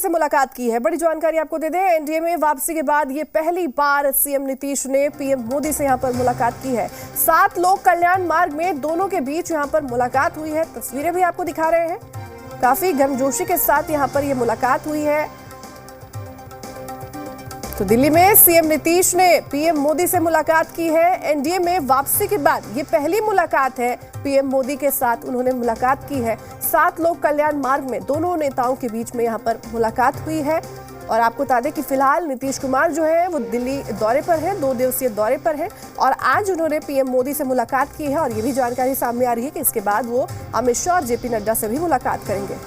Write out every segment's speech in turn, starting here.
से मुलाकात की है। बड़ी जानकारी आपको दे दें, एनडीए में वापसी के बाद ये पहली बार सीएम नीतीश ने पीएम मोदी से यहां पर मुलाकात की है। 7 लोक कल्याण मार्ग में दोनों के बीच यहां पर मुलाकात हुई है। तस्वीरें भी आपको दिखा रहे हैं, काफी गर्मजोशी के साथ यहां पर ये मुलाकात हुई है। तो दिल्ली में सीएम नीतीश ने पीएम मोदी से मुलाकात की है। एनडीए में वापसी के बाद ये पहली मुलाकात है पीएम मोदी के साथ, उन्होंने मुलाकात की है। 7 लोक कल्याण मार्ग में दोनों नेताओं के बीच में यहां पर मुलाकात हुई है। और आपको बता दें कि फिलहाल नीतीश कुमार जो है वो दिल्ली दौरे पर है, 2 दिवसीय दौरे पर है और आज उन्होंने पीएम मोदी से मुलाकात की है। और ये भी जानकारी सामने आ रही है कि इसके बाद वो अमित शाह और जेपी नड्डा से भी मुलाकात करेंगे।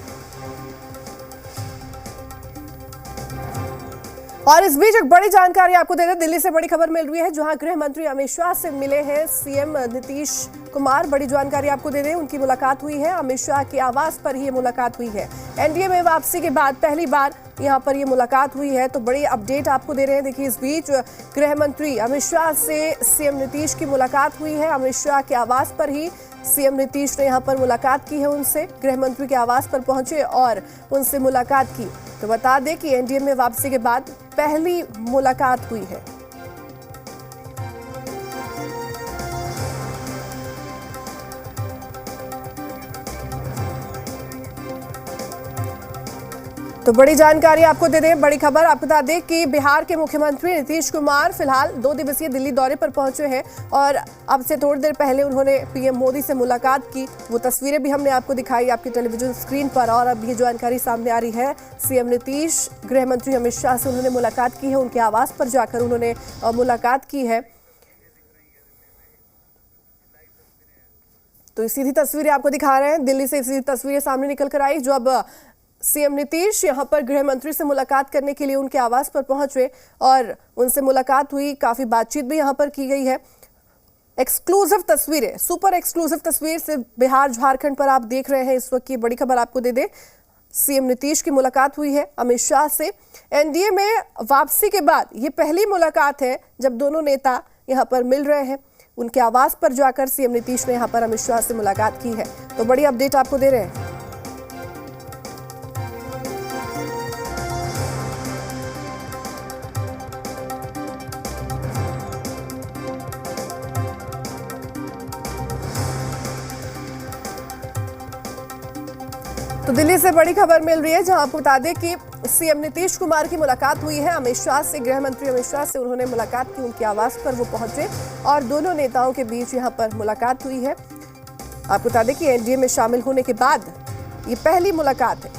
और इस बीच एक बड़ी जानकारी आपको दे दें, दिल्ली से बड़ी खबर मिल रही है जहां गृह मंत्री अमित शाह से मिले हैं सीएम नीतीश कुमार। बड़ी जानकारी आपको दे दें, उनकी मुलाकात हुई है, अमित शाह के आवास पर ही ये मुलाकात हुई है। एनडीए में वापसी के बाद पहली बार यहां पर ये मुलाकात हुई है। तो बड़ी अपडेट आपको दे रहे हैं। देखिए, इस बीच गृह मंत्री अमित शाह से सीएम नीतीश की मुलाकात हुई है। अमित शाह के आवास पर ही सीएम नीतीश ने यहां पर मुलाकात की है उनसे, गृह मंत्री के आवास पर पहुंचे और उनसे मुलाकात की। तो बता दें कि एनडीए में वापसी के बाद पहली मुलाकात हुई है। तो बड़ी जानकारी आपको दे दें, बड़ी खबर आपको बता दें कि बिहार के मुख्यमंत्री नीतीश कुमार फिलहाल 2 दिवसीय दिल्ली दौरे पर पहुंचे हैं और अब से थोड़ी देर पहले उन्होंने पीएम मोदी से मुलाकात की। वो तस्वीरें भी हमने आपको दिखाई आपकी टेलीविजन स्क्रीन पर। और अब ये जानकारी सामने आ रही है, सीएम नीतीश गृह मंत्री अमित शाह से उन्होंने मुलाकात की है, उनके आवास पर जाकर उन्होंने मुलाकात की है। तो सीधी तस्वीरें आपको दिखा रहे हैं, दिल्ली से सीधी तस्वीरें सामने निकल कर आई जो अब सीएम नीतीश यहां पर गृह मंत्री से मुलाकात करने के लिए उनके आवास पर पहुंचे और उनसे मुलाकात हुई। काफी बातचीत भी यहां पर की गई है। एक्सक्लूसिव तस्वीरें, सुपर एक्सक्लूसिव तस्वीर से बिहार झारखंड पर आप देख रहे हैं इस वक्त की बड़ी खबर आपको दे दें। सीएम नीतीश की मुलाकात हुई है अमित शाह से। एनडीए में वापसी के बाद ये पहली मुलाकात है जब दोनों नेता यहां पर मिल रहे हैं। उनके आवास पर जाकर सीएम नीतीश ने यहां पर अमित शाह से मुलाकात की है। तो बड़ी अपडेट आपको दे रहे हैं। तो दिल्ली से बड़ी खबर मिल रही है जहां आपको बता दें कि सीएम नीतीश कुमार की मुलाकात हुई है अमित शाह से। गृह मंत्री अमित शाह से उन्होंने मुलाकात की, उनके आवास पर वो पहुंचे और दोनों नेताओं के बीच यहां पर मुलाकात हुई है। आपको बता दें कि एनडीए में शामिल होने के बाद ये पहली मुलाकात है।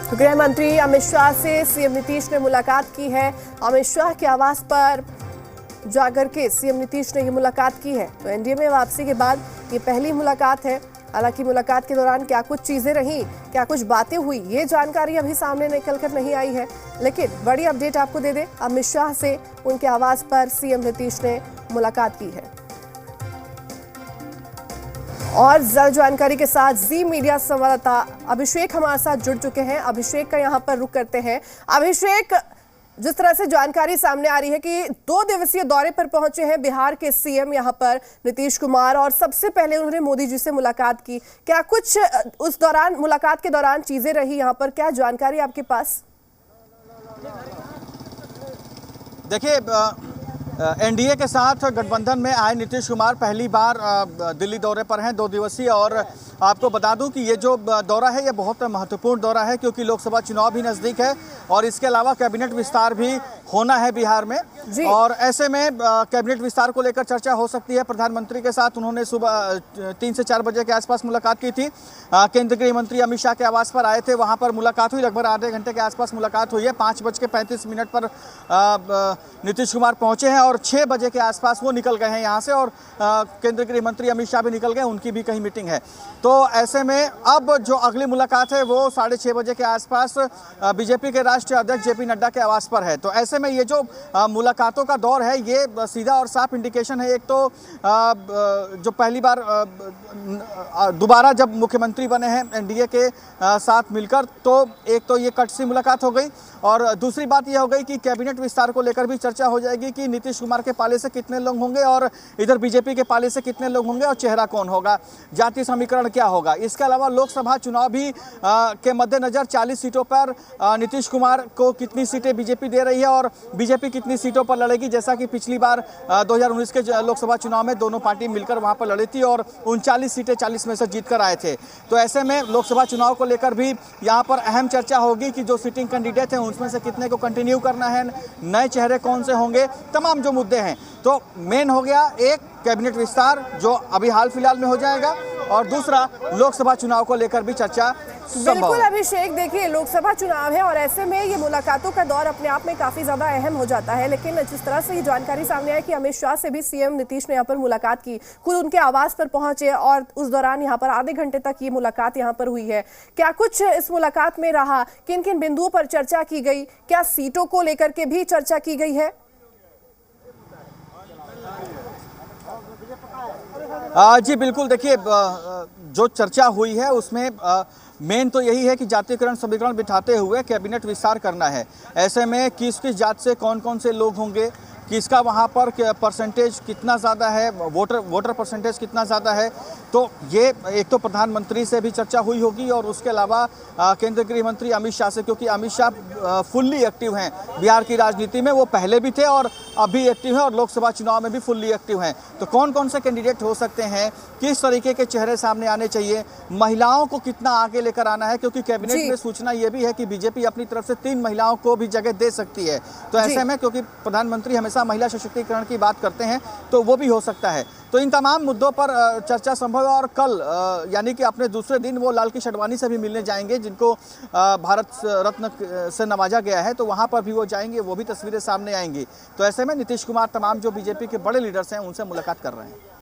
तो गृह मंत्री अमित शाह से सीएम नीतीश ने मुलाकात की है। अमित शाह के आवास पर जाकर के सीएम नीतीश ने ये मुलाकात की है। तो एनडीए में वापसी के बाद ये पहली मुलाकात है। हालांकि मुलाकात के दौरान क्या कुछ चीजें रहीं, क्या कुछ बातें हुई, ये जानकारी अभी सामने निकल कर नहीं आई है। लेकिन बड़ी अपडेट आपको दे दें, अमित शाह से उनके आवास पर सीएम नीतीश ने मुलाकात की है। और ज्यादा जानकारी के साथ जी मीडिया संवाददाता अभिषेक हमारे साथ जुड़ चुके हैं। अभिषेक का यहाँ पर रुख करते हैं। अभिषेक, जिस तरह से जानकारी सामने आ रही है कि 2 दिवसीय दौरे पर पहुंचे हैं बिहार के सीएम यहां पर नीतीश कुमार और सबसे पहले उन्होंने मोदी जी से मुलाकात की, क्या कुछ उस दौरान मुलाकात के दौरान चीजें रही यहां पर, क्या जानकारी आपके पास? देखिए, एनडीए के साथ गठबंधन में आए नीतीश कुमार पहली बार दिल्ली दौरे पर हैं, 2 दिवसीय। और आपको बता दूं कि ये जो दौरा है ये बहुत महत्वपूर्ण दौरा है क्योंकि लोकसभा चुनाव भी नज़दीक है और इसके अलावा कैबिनेट विस्तार भी होना है बिहार में। और ऐसे में कैबिनेट विस्तार को लेकर चर्चा हो सकती है। प्रधानमंत्री के साथ उन्होंने सुबह 3 से 4 बजे के आसपास मुलाकात की थी। केंद्रीय गृह मंत्री अमित शाह के आवास पर आए थे, वहाँ पर मुलाकात हुई। लगभग आधे घंटे के आसपास मुलाकात हुई है। 5:35 पर नीतीश कुमार पहुँचे हैं और 6 बजे के आसपास वो निकल गए हैं यहाँ से। और केंद्रीय गृह मंत्री अमित शाह भी निकल गए, उनकी भी कहीं मीटिंग है। तो तो ऐसे में अब जो अगली मुलाकात है वो 6:30 बजे के आसपास बीजेपी के राष्ट्रीय अध्यक्ष जेपी नड्डा के आवास पर है। तो ऐसे में ये जो मुलाकातों का दौर है ये सीधा और साफ इंडिकेशन है। एक तो जो पहली बार दोबारा जब मुख्यमंत्री बने हैं एनडीए के साथ मिलकर, तो एक तो ये कट सी मुलाकात हो गई और दूसरी बात यह हो गई कि कैबिनेट विस्तार को लेकर भी चर्चा हो जाएगी कि नीतीश कुमार के पाले से कितने लोग होंगे और इधर बीजेपी के पाले से कितने लोग होंगे और चेहरा कौन होगा, जातीय समीकरण क्या होगा। इसके अलावा लोकसभा चुनाव भी के मद्देनजर 40 सीटों पर नीतीश कुमार को कितनी सीटें बीजेपी दे रही है और बीजेपी कितनी सीटों पर लड़ेगी। जैसा कि पिछली बार 2019 के लोकसभा चुनाव में दोनों पार्टी मिलकर वहां पर लड़ी थी और 39 सीटें 40 में से जीत कर आए थे। तो ऐसे में लोकसभा चुनाव को लेकर भी यहाँ पर अहम चर्चा होगी कि जो सिटिंग कैंडिडेट हैं उसमें से कितने को कंटिन्यू करना है, नए चेहरे कौन से होंगे, तमाम जो मुद्दे हैं। तो मेन हो गया एक कैबिनेट विस्तार जो अभी हाल फिलहाल में हो जाएगा और दूसरा लोकसभा चुनाव को लेकर भी चर्चा बिल्कुल अभिषेक, देखिए लोकसभा चुनाव है और ऐसे में ये मुलाकातों का दौर अपने आप में काफी ज्यादा अहम हो जाता है। लेकिन जिस तरह से ये जानकारी सामने आई कि अमित शाह से भी सीएम नीतीश ने यहाँ पर मुलाकात की, खुद उनके आवास पर पहुंचे और उस दौरान यहाँ पर आधे घंटे तक ये मुलाकात यहाँ पर हुई है। क्या कुछ इस मुलाकात में रहा, किन किन बिंदुओं पर चर्चा की गई, क्या सीटों को लेकर के भी चर्चा की गई है? जी बिल्कुल, देखिए जो चर्चा हुई है उसमें मेन तो यही है कि जातीयकरण समीकरण बिठाते हुए कैबिनेट विस्तार करना है। ऐसे में किस किस जात से कौन कौन से लोग होंगे, किसका वहाँ पर परसेंटेज कितना ज़्यादा है, वोटर परसेंटेज कितना ज़्यादा है। तो ये एक तो प्रधानमंत्री से भी चर्चा हुई होगी और उसके अलावा केंद्रीय गृह मंत्री अमित शाह से, क्योंकि अमित शाह फुल्ली एक्टिव हैं बिहार की राजनीति में। वो पहले भी थे और अभी एक्टिव हैं और लोकसभा चुनाव में भी फुल्ली एक्टिव हैं। तो कौन कौन से कैंडिडेट हो सकते हैं, किस तरीके के चेहरे सामने आने चाहिए, महिलाओं को कितना आगे लेकर आना है, क्योंकि कैबिनेट में सूचना ये भी है कि बीजेपी अपनी तरफ से 3 महिलाओं को भी जगह दे सकती है। तो ऐसे में क्योंकि प्रधानमंत्री हमेशा महिला सशक्तिकरण की बात करते हैं तो वो भी हो सकता है। तो इन तमाम मुद्दों पर चर्चा संभव है और कल यानी कि अपने दूसरे दिन वो लालकृष्ण आडवाणी से भी मिलने जाएंगे जिनको भारत रत्न से नवाजा गया है। तो वहां पर भी वो जाएंगे, वो भी तस्वीरें सामने आएंगी। तो ऐसे में नीतीश कुमार तमाम जो बीजेपी के बड़े लीडर्स हैं उनसे मुलाकात कर रहे हैं।